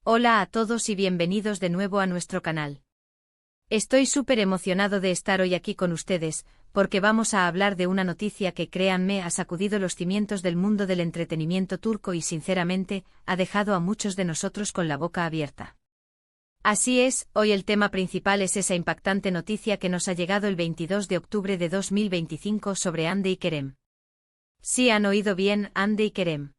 Hola a todos y bienvenidos de nuevo a nuestro canal. Estoy súper emocionado de estar hoy aquí con ustedes, porque vamos a hablar de una noticia que, créanme, ha sacudido los cimientos del mundo del entretenimiento turco y sinceramente, ha dejado a muchos de nosotros con la boca abierta. Así es, hoy el tema principal es esa impactante noticia que nos ha llegado el 22 de octubre de 2025 sobre Hande y Kerem. Sí, han oído bien, Hande y Kerem.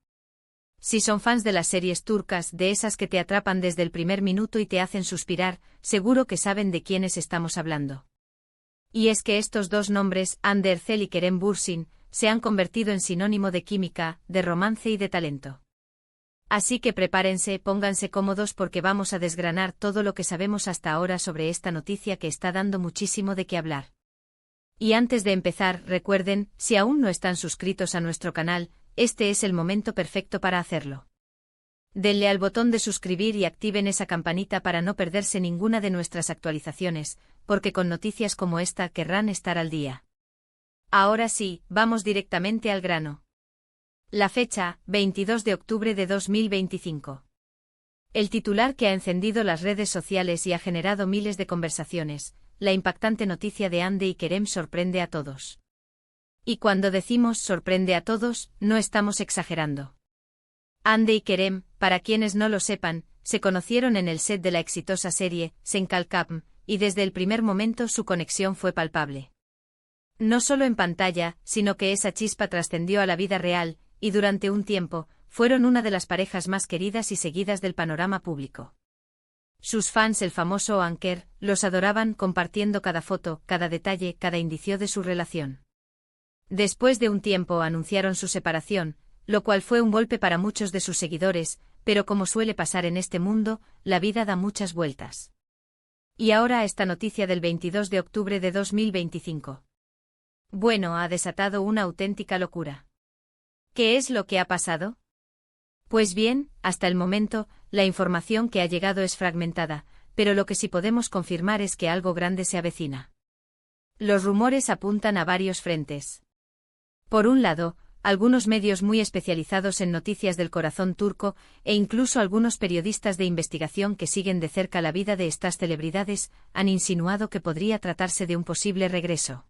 Si son fans de las series turcas, de esas que te atrapan desde el primer minuto y te hacen suspirar, seguro que saben de quiénes estamos hablando. Y es que estos dos nombres, Hande Erçel y Kerem Bürsin, se han convertido en sinónimo de química, de romance y de talento. Así que prepárense, pónganse cómodos porque vamos a desgranar todo lo que sabemos hasta ahora sobre esta noticia que está dando muchísimo de qué hablar. Y antes de empezar, recuerden, si aún no están suscritos a nuestro canal, este es el momento perfecto para hacerlo. Denle al botón de suscribir y activen esa campanita para no perderse ninguna de nuestras actualizaciones, porque con noticias como esta querrán estar al día. Ahora sí, vamos directamente al grano. La fecha, 22 de octubre de 2025. El titular que ha encendido las redes sociales y ha generado miles de conversaciones, la impactante noticia de Hande y Kerem sorprende a todos. Y cuando decimos sorprende a todos, no estamos exagerando. Hande y Kerem, para quienes no lo sepan, se conocieron en el set de la exitosa serie Sen Kalkapm, y desde el primer momento su conexión fue palpable. No solo en pantalla, sino que esa chispa trascendió a la vida real, y durante un tiempo, fueron una de las parejas más queridas y seguidas del panorama público. Sus fans, el famoso Anker, los adoraban compartiendo cada foto, cada detalle, cada indicio de su relación. Después de un tiempo anunciaron su separación, lo cual fue un golpe para muchos de sus seguidores, pero como suele pasar en este mundo, la vida da muchas vueltas. Y ahora esta noticia del 22 de octubre de 2025. Bueno, ha desatado una auténtica locura. ¿Qué es lo que ha pasado? Pues bien, hasta el momento, la información que ha llegado es fragmentada, pero lo que sí podemos confirmar es que algo grande se avecina. Los rumores apuntan a varios frentes. Por un lado, algunos medios muy especializados en noticias del corazón turco, e incluso algunos periodistas de investigación que siguen de cerca la vida de estas celebridades, han insinuado que podría tratarse de un posible regreso.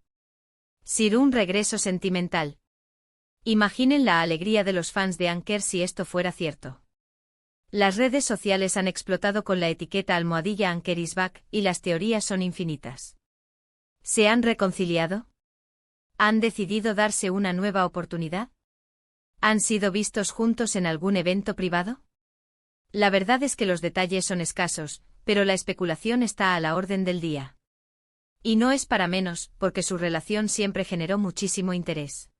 Sí, un regreso sentimental. Imaginen la alegría de los fans de Anker si esto fuera cierto. Las redes sociales han explotado con la etiqueta almohadilla Anker is back, y las teorías son infinitas. ¿Se han reconciliado? ¿Han decidido darse una nueva oportunidad? ¿Han sido vistos juntos en algún evento privado? La verdad es que los detalles son escasos, pero la especulación está a la orden del día. Y no es para menos, porque su relación siempre generó muchísimo interés.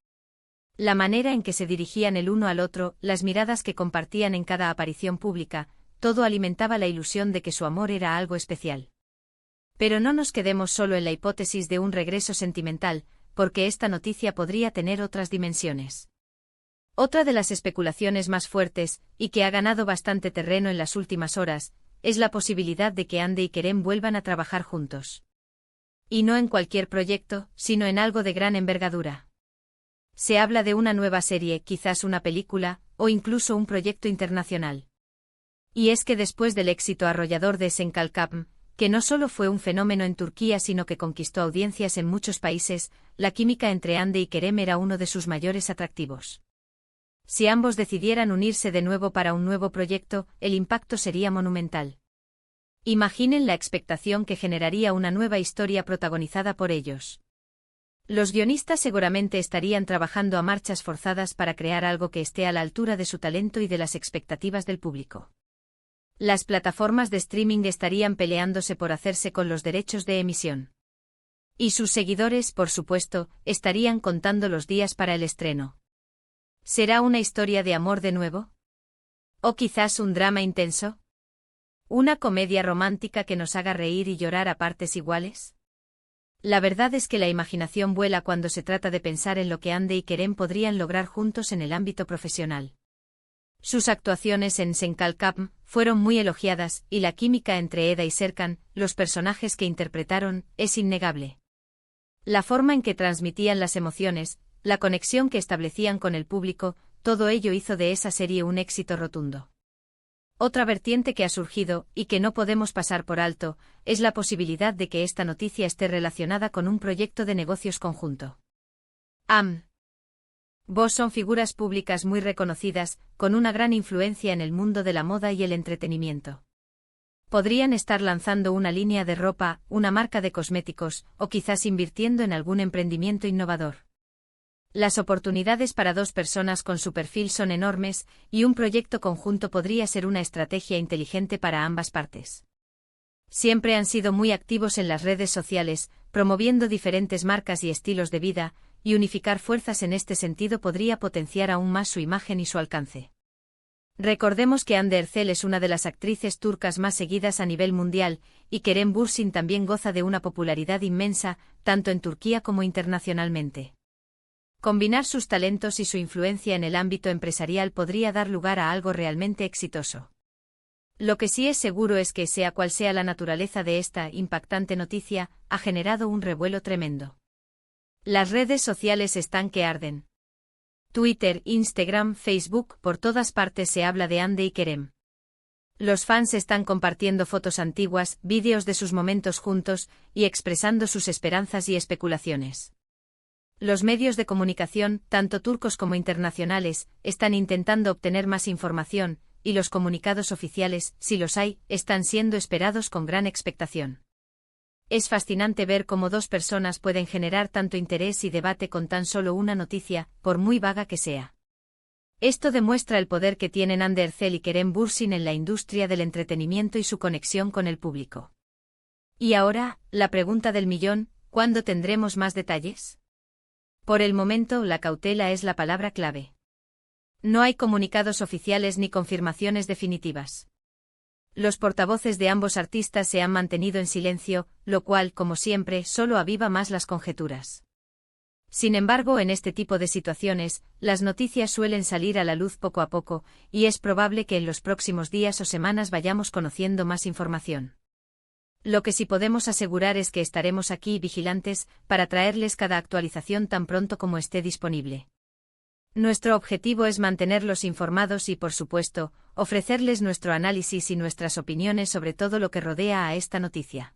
La manera en que se dirigían el uno al otro, las miradas que compartían en cada aparición pública, todo alimentaba la ilusión de que su amor era algo especial. Pero no nos quedemos solo en la hipótesis de un regreso sentimental, porque esta noticia podría tener otras dimensiones. Otra de las especulaciones más fuertes, y que ha ganado bastante terreno en las últimas horas, es la posibilidad de que Hande y Kerem vuelvan a trabajar juntos. Y no en cualquier proyecto, sino en algo de gran envergadura. Se habla de una nueva serie, quizás una película, o incluso un proyecto internacional. Y es que después del éxito arrollador de Sen Kalkapm, que no solo fue un fenómeno en Turquía sino que conquistó audiencias en muchos países, la química entre Hande y Kerem era uno de sus mayores atractivos. Si ambos decidieran unirse de nuevo para un nuevo proyecto, el impacto sería monumental. Imaginen la expectación que generaría una nueva historia protagonizada por ellos. Los guionistas seguramente estarían trabajando a marchas forzadas para crear algo que esté a la altura de su talento y de las expectativas del público. Las plataformas de streaming estarían peleándose por hacerse con los derechos de emisión. Y sus seguidores, por supuesto, estarían contando los días para el estreno. ¿Será una historia de amor de nuevo? ¿O quizás un drama intenso? ¿Una comedia romántica que nos haga reír y llorar a partes iguales? La verdad es que la imaginación vuela cuando se trata de pensar en lo que Hande y Kerem podrían lograr juntos en el ámbito profesional. Sus actuaciones en Sen Kalkapm fueron muy elogiadas y la química entre Eda y Serkan, los personajes que interpretaron, es innegable. La forma en que transmitían las emociones, la conexión que establecían con el público, todo ello hizo de esa serie un éxito rotundo. Otra vertiente que ha surgido, y que no podemos pasar por alto, es la posibilidad de que esta noticia esté relacionada con un proyecto de negocios conjunto. Vos son figuras públicas muy reconocidas, con una gran influencia en el mundo de la moda y el entretenimiento. Podrían estar lanzando una línea de ropa, una marca de cosméticos, o quizás invirtiendo en algún emprendimiento innovador. Las oportunidades para dos personas con su perfil son enormes, y un proyecto conjunto podría ser una estrategia inteligente para ambas partes. Siempre han sido muy activos en las redes sociales, promoviendo diferentes marcas y estilos de vida, y unificar fuerzas en este sentido podría potenciar aún más su imagen y su alcance. Recordemos que Hande Erçel es una de las actrices turcas más seguidas a nivel mundial, y Kerem Bürsin también goza de una popularidad inmensa, tanto en Turquía como internacionalmente. Combinar sus talentos y su influencia en el ámbito empresarial podría dar lugar a algo realmente exitoso. Lo que sí es seguro es que, sea cual sea la naturaleza de esta impactante noticia, ha generado un revuelo tremendo. Las redes sociales están que arden. Twitter, Instagram, Facebook, por todas partes se habla de Hande y Kerem. Los fans están compartiendo fotos antiguas, vídeos de sus momentos juntos, y expresando sus esperanzas y especulaciones. Los medios de comunicación, tanto turcos como internacionales, están intentando obtener más información, y los comunicados oficiales, si los hay, están siendo esperados con gran expectación. Es fascinante ver cómo dos personas pueden generar tanto interés y debate con tan solo una noticia, por muy vaga que sea. Esto demuestra el poder que tienen Hande Erçel y Kerem Bürsin en la industria del entretenimiento y su conexión con el público. Y ahora, la pregunta del millón, ¿cuándo tendremos más detalles? Por el momento, la cautela es la palabra clave. No hay comunicados oficiales ni confirmaciones definitivas. Los portavoces de ambos artistas se han mantenido en silencio, lo cual, como siempre, solo aviva más las conjeturas. Sin embargo, en este tipo de situaciones, las noticias suelen salir a la luz poco a poco, y es probable que en los próximos días o semanas vayamos conociendo más información. Lo que sí podemos asegurar es que estaremos aquí vigilantes, para traerles cada actualización tan pronto como esté disponible. Nuestro objetivo es mantenerlos informados y, por supuesto, ofrecerles nuestro análisis y nuestras opiniones sobre todo lo que rodea a esta noticia.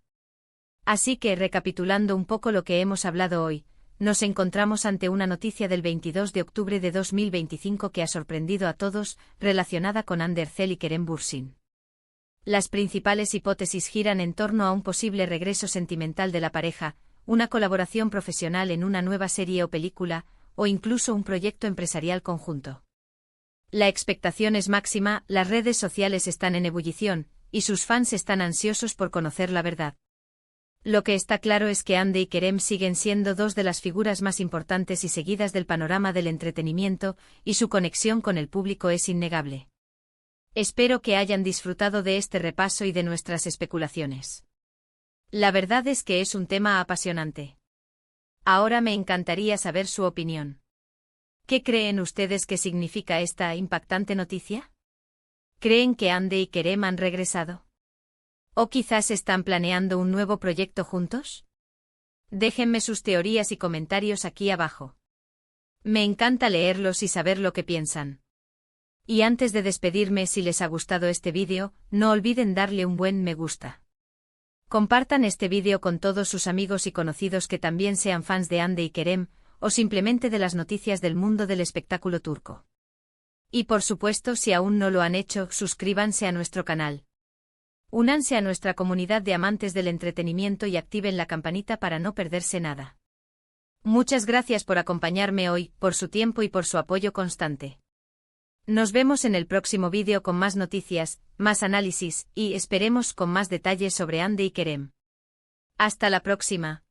Así que, recapitulando un poco lo que hemos hablado hoy, nos encontramos ante una noticia del 22 de octubre de 2025 que ha sorprendido a todos, relacionada con Hande Erçel y Kerem Bürsin. Las principales hipótesis giran en torno a un posible regreso sentimental de la pareja, una colaboración profesional en una nueva serie o película, o incluso un proyecto empresarial conjunto. La expectación es máxima, las redes sociales están en ebullición, y sus fans están ansiosos por conocer la verdad. Lo que está claro es que Hande y Kerem siguen siendo dos de las figuras más importantes y seguidas del panorama del entretenimiento, y su conexión con el público es innegable. Espero que hayan disfrutado de este repaso y de nuestras especulaciones. La verdad es que es un tema apasionante. Ahora me encantaría saber su opinión. ¿Qué creen ustedes que significa esta impactante noticia? ¿Creen que Hande y Kerem han regresado? ¿O quizás están planeando un nuevo proyecto juntos? Déjenme sus teorías y comentarios aquí abajo. Me encanta leerlos y saber lo que piensan. Y antes de despedirme, si les ha gustado este vídeo, no olviden darle un buen me gusta. Compartan este vídeo con todos sus amigos y conocidos que también sean fans de Hande y Kerem, o simplemente de las noticias del mundo del espectáculo turco. Y por supuesto, si aún no lo han hecho, suscríbanse a nuestro canal. Únanse a nuestra comunidad de amantes del entretenimiento y activen la campanita para no perderse nada. Muchas gracias por acompañarme hoy, por su tiempo y por su apoyo constante. Nos vemos en el próximo vídeo con más noticias, más análisis, y, esperemos, con más detalles sobre Hande y Kerem. Hasta la próxima.